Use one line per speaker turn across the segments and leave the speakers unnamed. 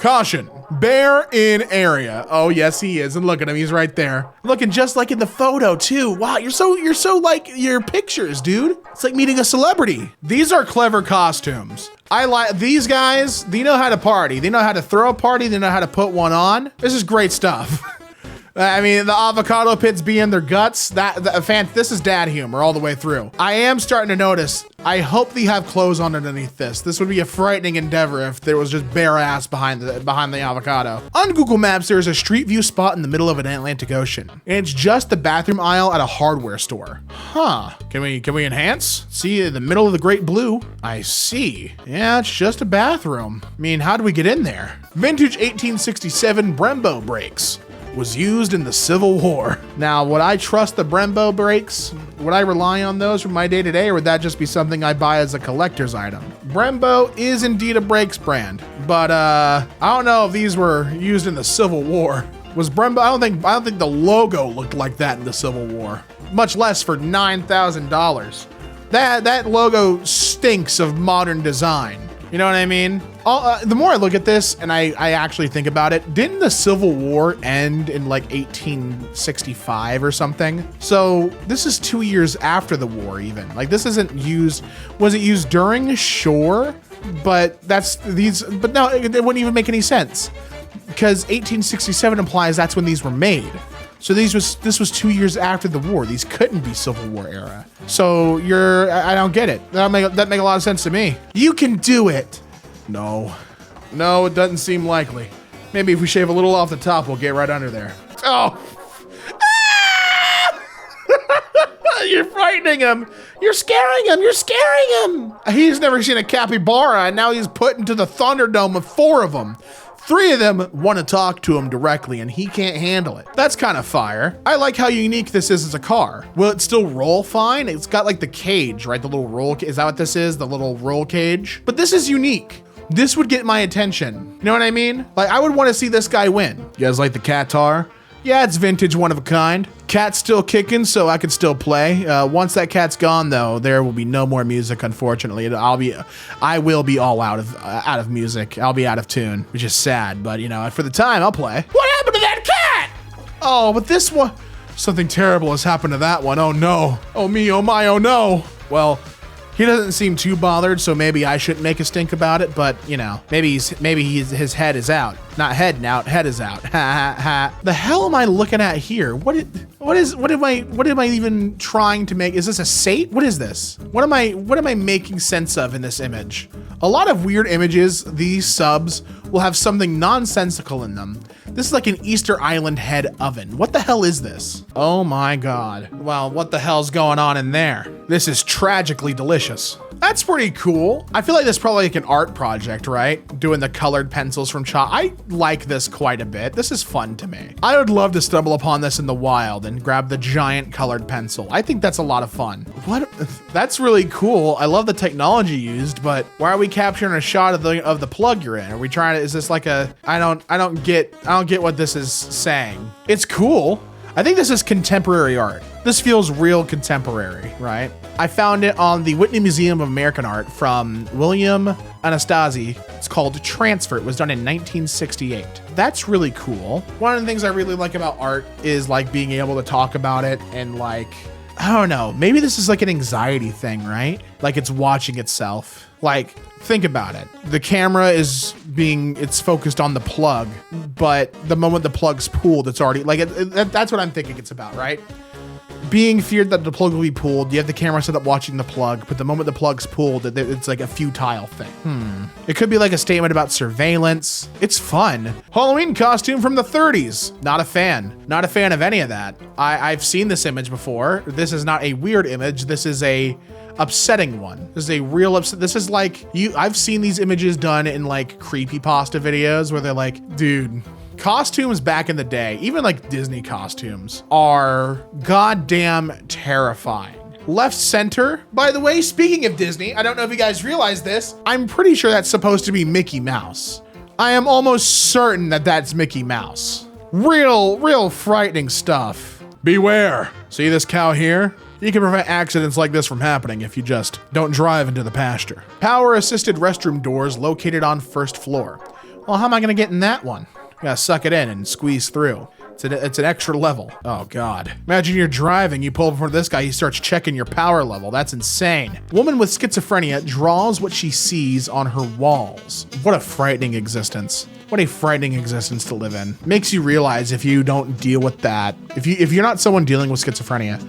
Caution, bear in area. Oh yes, he is. And look at him, he's right there. Looking just like in the photo too. Wow, you're so like your pictures, dude. It's like meeting a celebrity. These are clever costumes. I like these guys. They know how to party. They know how to throw a party. They know how to put one on. This is great stuff. I mean, the avocado pits being their guts, this is dad humor all the way through. I am starting to notice, I hope they have clothes on underneath this. This would be a frightening endeavor if there was just bare ass behind the avocado. On Google Maps, there is a street view spot in the middle of an Atlantic Ocean. And it's just the bathroom aisle at a hardware store. Huh, can we enhance? See, in the middle of the great blue. I see, yeah, it's just a bathroom. I mean, how do we get in there? Vintage 1867 Brembo brakes. Was used in the Civil War. Now, would I trust the Brembo brakes? Would I rely on those for my day-to-day, or would that just be something I buy as a collector's item? Brembo is indeed a brakes brand, but I don't know if these were used in the Civil War. Was Brembo? I don't think the logo looked like that in the Civil War, much less for $9,000. That logo stinks of modern design. You know what I mean? The more I look at this and I actually think about it, didn't the Civil War end in like 1865 or something? So this is 2 years after the war even. Like this isn't used, was it used during? Sure, but but no, it wouldn't even make any sense because 1867 implies that's when these were made. So this was 2 years after the war. These couldn't be Civil War era. So I don't get it. That make a lot of sense to me. You can do it. No, it doesn't seem likely. Maybe if we shave a little off the top, we'll get right under there. Oh, you're frightening him. You're scaring him. You're scaring him. He's never seen a capybara, and now he's put into the Thunderdome with 4 of them. 3 of them want to talk to him directly and he can't handle it. That's kind of fire. I like how unique this is as a car. Will it still roll fine? It's got like the cage, right? The little roll, is that what this is? The little roll cage? But this is unique. This would get my attention. You know what I mean? Like I would want to see this guy win. You guys like the Qatar? Yeah, it's vintage, one of a kind. Cat's still kicking, so I can still play. Once that cat's gone, though, there will be no more music. Unfortunately, I will be all out of music. I'll be out of tune, which is sad. But you know, for the time, I'll play. What happened to that cat? Oh, but this one, something terrible has happened to that one. Oh no. Oh me. Oh my. Oh no. Well, he doesn't seem too bothered, so maybe I shouldn't make a stink about it. But you know, maybe his head is out. Not heading out, head is out. Ha ha ha. The hell am I looking at here? What am I even trying to make? Is this a sate? What is this? What am I making sense of in this image? A lot of weird images, these subs will have something nonsensical in them. This is like an Easter Island head oven. What the hell is this? Oh my God. Well, what the hell's going on in there? This is tragically delicious. That's pretty cool. I feel like this is probably like an art project, right? Doing the colored pencils from chalk. I like this quite a bit. This is fun to me. I would love to stumble upon this in the wild and grab the giant colored pencil. I think that's a lot of fun. What? That's really cool. I love the technology used, but why are we capturing a shot of the plug you're in? Are we trying to, is this like a, I don't get what this is saying. It's cool. I think this is contemporary art. This feels real contemporary, right? I found it on the Whitney Museum of American Art from William Anastasi. It's called Transfer. It was done in 1968. That's really cool. One of the things I really like about art is like being able to talk about it and like, I don't know, maybe this is like an anxiety thing, right? Like it's watching itself. Like, think about it. The camera it's focused on the plug, but the moment the plug's pulled, it's already, like, that's what I'm thinking it's about, right? Being feared that the plug will be pulled, you have the camera set up watching the plug, but the moment the plug's pulled, it's like a futile thing. It could be like a statement about surveillance. It's fun. Halloween costume from the 30s. Not a fan. Not a fan of any of that. I've seen this image before. This is not a weird image. This is a upsetting one. This is a real this is like I've seen these images done in like creepypasta videos where they're like, dude, costumes back in the day, even like Disney costumes, are goddamn terrifying. Left center, by the way, speaking of Disney, I don't know if you guys realize this, I'm pretty sure that's supposed to be Mickey Mouse. I am almost certain that that's Mickey Mouse. Real frightening stuff. Beware. See this cow here? You can prevent accidents like this from happening if you just don't drive into the pasture. Power assisted restroom doors located on first floor. Well, how am I gonna get in that one? I gotta suck it in and squeeze through. It's an extra level. Oh God. Imagine you're driving, you pull up in front of this guy, he starts checking your power level. That's insane. Woman with schizophrenia draws what she sees on her walls. What a frightening existence. What a frightening existence to live in. Makes you realize if you don't deal with that, if you're not someone dealing with schizophrenia,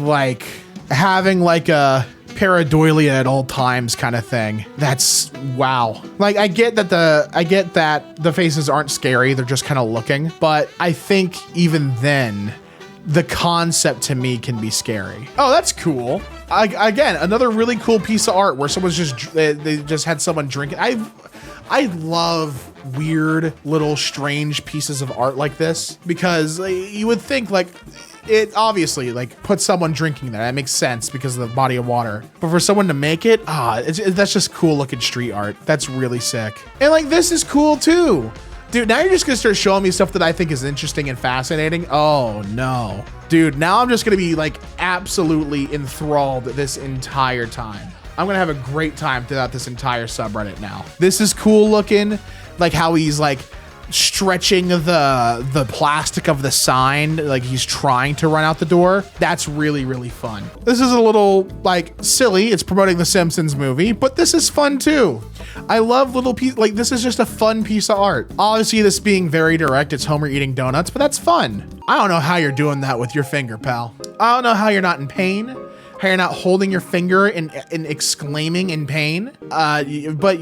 like having like a pareidolia at all times kind of thing. That's wow. Like I get that the faces aren't scary, they're just kind of looking, but I think even then the concept to me can be scary. Oh, that's cool. Again, another really cool piece of art where someone's they just had someone drinking. I love weird little strange pieces of art like this because you would think like it obviously like put someone drinking there. That makes sense because of the body of water. But for someone to make it, that's just cool looking street art. That's really sick. And like this is cool too. Dude, now you're just gonna start showing me stuff that I think is interesting and fascinating. Oh no. Dude, now I'm just gonna be like absolutely enthralled this entire time. I'm gonna have a great time throughout this entire subreddit now. This is cool looking, like how he's like stretching the plastic of the sign, like he's trying to run out the door. That's really, really fun. This is a little like silly. It's promoting the Simpsons movie, but this is fun too. I love little piece, like this is just a fun piece of art. Obviously this being very direct, it's Homer eating donuts, but that's fun. I don't know how you're doing that with your finger, pal. I don't know how you're not in pain, how you're not holding your finger and exclaiming in pain. But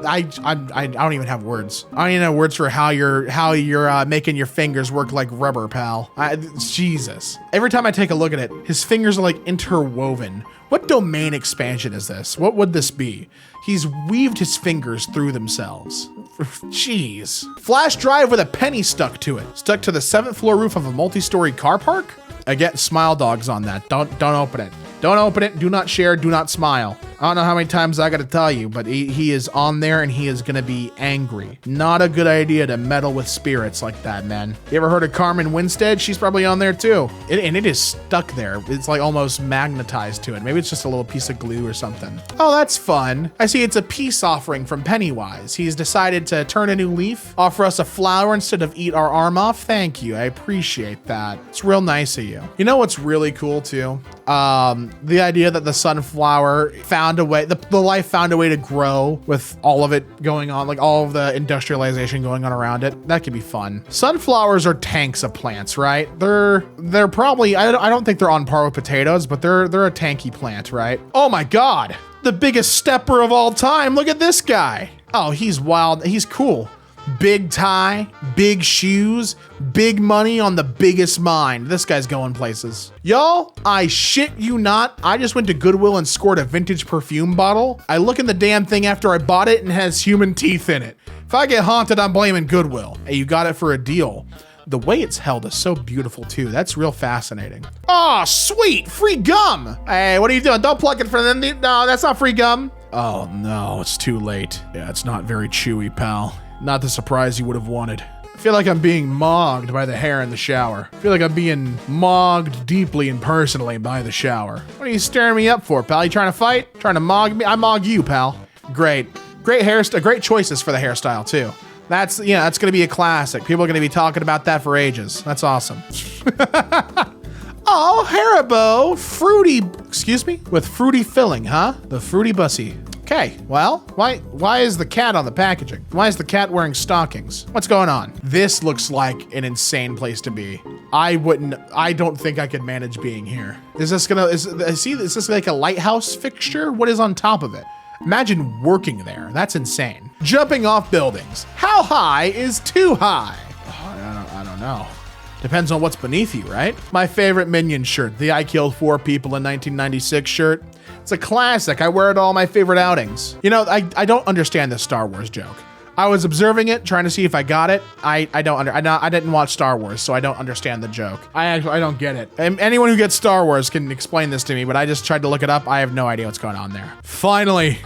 I don't even have words. I don't even have words for how you're making your fingers work like rubber, pal. Jesus. Every time I take a look at it, his fingers are like interwoven. What domain expansion is this? What would this be? He's weaved his fingers through themselves. Jeez. Flash drive with a penny stuck to it. Stuck to the 7th floor roof of a multi-story car park? I get smile dogs on that. Don't open it. Don't open it. Do not share. Do not smile. I don't know how many times I got to tell you, but he is on there and he is going to be angry. Not a good idea to meddle with spirits like that, man. You ever heard of Carmen Winstead? She's probably on there too. And it is stuck there. It's like almost magnetized to it. Maybe it's just a little piece of glue or something. Oh, that's fun. I see it's a peace offering from Pennywise. He's decided to turn a new leaf, offer us a flower instead of eat our arm off. Thank you. I appreciate that. It's real nice of you. You know what's really cool too? The idea that the sunflower found a way, the life found a way to grow with all of it going on, like all of the industrialization going on around it. That could be fun. Sunflowers are tanks of plants, right? They're probably, I don't think they're on par with potatoes, but they're a tanky plant, right? Oh my God, the biggest stepper of all time. Look at this guy. Oh, he's wild. He's cool. Big tie, big shoes, big money on the biggest mind. This guy's going places. Y'all, I shit you not. I just went to Goodwill and scored a vintage perfume bottle. I look in the damn thing after I bought it and it has human teeth in it. If I get haunted, I'm blaming Goodwill. Hey, you got it for a deal. The way it's held is so beautiful too. That's real fascinating. Oh, sweet, free gum. Hey, what are you doing? Don't pluck it for them. No, that's not free gum. Oh no, it's too late. Yeah, it's not very chewy, pal. Not the surprise you would have wanted. I feel like I'm being mogged by the hair in the shower. I feel like I'm being mogged deeply and personally by the shower. What are you staring me up for, pal? You trying to fight? Trying to mog me? I mog you, pal. Great. Great hairstyle. Great choices for the hairstyle, too. That's going to be a classic. People are going to be talking about that for ages. That's awesome. Oh, Haribo. Fruity, excuse me? With fruity filling, huh? The fruity bussy. Okay, well, why is the cat on the packaging? Why is the cat wearing stockings? What's going on? This looks like an insane place to be. I don't think I could manage being here. Is this like a lighthouse fixture? What is on top of it? Imagine working there. That's insane. Jumping off buildings. How high is too high? Oh, I don't know. Depends on what's beneath you, right? My favorite Minion shirt, the I Killed 4 People in 1996 shirt. It's a classic. I wear it at all my favorite outings. You know, I don't understand this Star Wars joke. I was observing it, trying to see if I got it. I didn't watch Star Wars, so I don't understand the joke. I don't get it. And anyone who gets Star Wars can explain this to me, but I just tried to look it up. I have no idea what's going on there. Finally,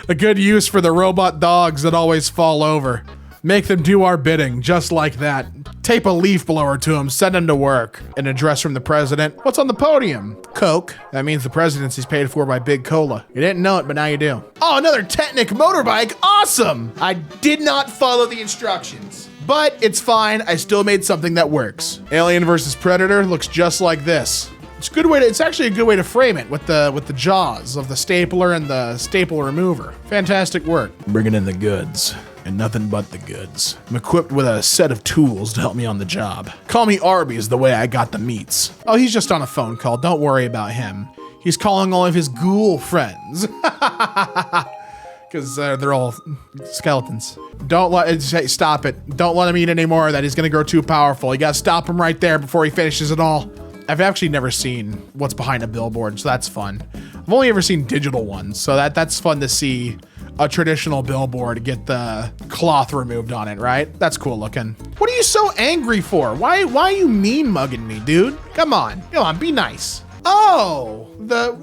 a good use for the robot dogs that always fall over. Make them do our bidding, just like that. Tape a leaf blower to him, send him to work. An address from the president. What's on the podium? Coke. That means the presidency's paid for by Big Cola. You didn't know it, but now you do. Oh, another Technic motorbike. Awesome. I did not follow the instructions, but it's fine. I still made something that works. Alien versus Predator looks just like this. It's a good way to, it's actually a good way to frame it with the jaws of the stapler and the staple remover. Fantastic work. Bringing in the goods. And nothing but the goods. I'm equipped with a set of tools to help me on the job. Call me Arby's the way I got the meats. Oh, he's just on a phone call. Don't worry about him. He's calling all of his ghoul friends. Because they're all skeletons. Stop it. Don't let him eat anymore. That he's gonna grow too powerful. You gotta stop him right there before he finishes it all. I've actually never seen what's behind a billboard, so that's fun. I've only ever seen digital ones, so that's fun to see a traditional billboard get the cloth removed on it, right? That's cool looking. What are you so angry for? Why are you mean mugging me, dude? Come on, be nice. Oh,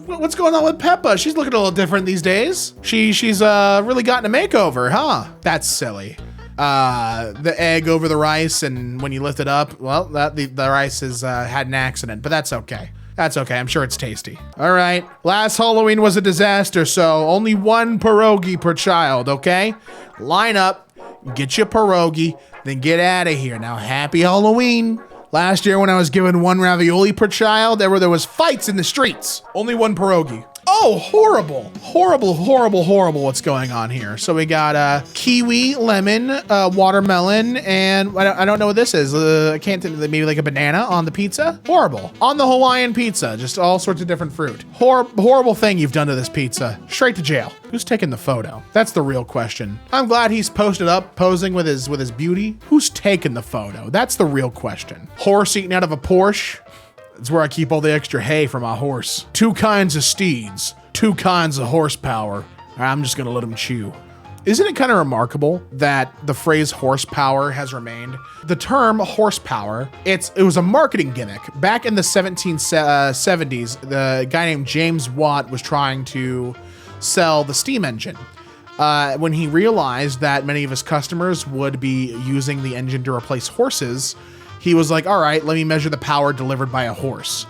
what's going on with Peppa? She's looking a little different these days. She's really gotten a makeover, huh? That's silly. The egg over the rice, and when you lift it up, well, the rice has had an accident, but that's okay. That's okay, I'm sure it's tasty. All right, last Halloween was a disaster, so only one pierogi per child, okay? Line up, get your pierogi, then get out of here. Now, happy Halloween. Last year when I was given one ravioli per child, there was fights in the streets. Only one pierogi. Oh, horrible, horrible, horrible, horrible what's going on here. So we got kiwi, lemon, watermelon, and I don't know what this is. I can't think, maybe like a banana on the pizza? Horrible. On the Hawaiian pizza, just all sorts of different fruit. Horrible thing you've done to this pizza. Straight to jail. Who's taking the photo? That's the real question. I'm glad he's posted up, posing with his beauty. Who's taking the photo? That's the real question. Horse eating out of a Porsche. It's where I keep all the extra hay for my horse. 2 kinds of steeds, 2 kinds of horsepower. I'm just gonna let them chew. Isn't it kind of remarkable that the phrase horsepower has remained? The term horsepower, it was a marketing gimmick. Back in the 1770s, the guy named James Watt was trying to sell the steam engine. When he realized that many of his customers would be using the engine to replace horses, he was like, all right, let me measure the power delivered by a horse.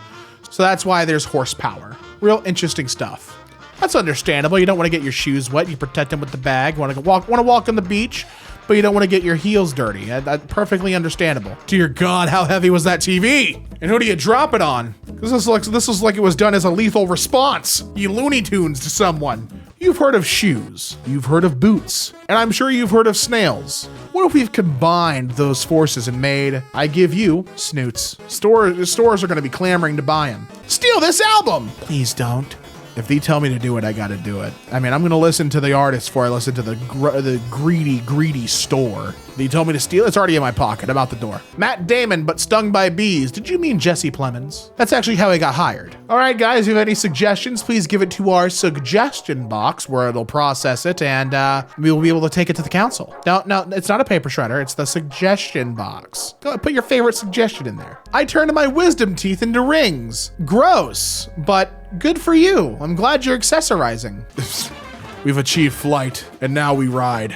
So that's why there's horsepower. Real interesting stuff. That's understandable. You don't want to get your shoes wet. You protect them with the bag. Want to walk on the beach, but you don't want to get your heels dirty. That's perfectly understandable. Dear God, how heavy was that TV? And who do you drop it on? This is like it was done as a lethal response. You Looney Tunes to someone. You've heard of shoes, you've heard of boots, and I'm sure you've heard of snails. What if we've combined those forces and made, I give you, snoots? Stores are gonna be clamoring to buy them. Steal this album! Please don't. If they tell me to do it, I gotta do it. I mean, I'm gonna listen to the artist before I listen to the greedy store. They told me to steal, it's already in my pocket, I'm out the door. Matt Damon, but stung by bees. Did you mean Jesse Plemons? That's actually how he got hired. All right, guys, if you have any suggestions, please give it to our suggestion box where it'll process it and we will be able to take it to the council. No, it's not a paper shredder, it's the suggestion box. Go put your favorite suggestion in there. I turned my wisdom teeth into rings. Gross, but good for you. I'm glad you're accessorizing. We've achieved flight, and now we ride.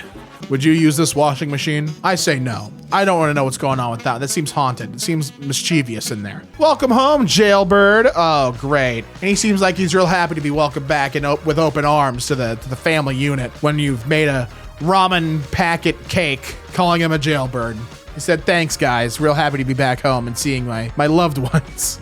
Would you use this washing machine? I say no. I don't want to know what's going on with that. That seems haunted. It seems mischievous in there. Welcome home, jailbird. Oh, great. And he seems like he's real happy to be welcomed back with open arms to the family unit when you've made a ramen packet cake calling him a jailbird. He said, thanks, guys. Real happy to be back home and seeing my loved ones.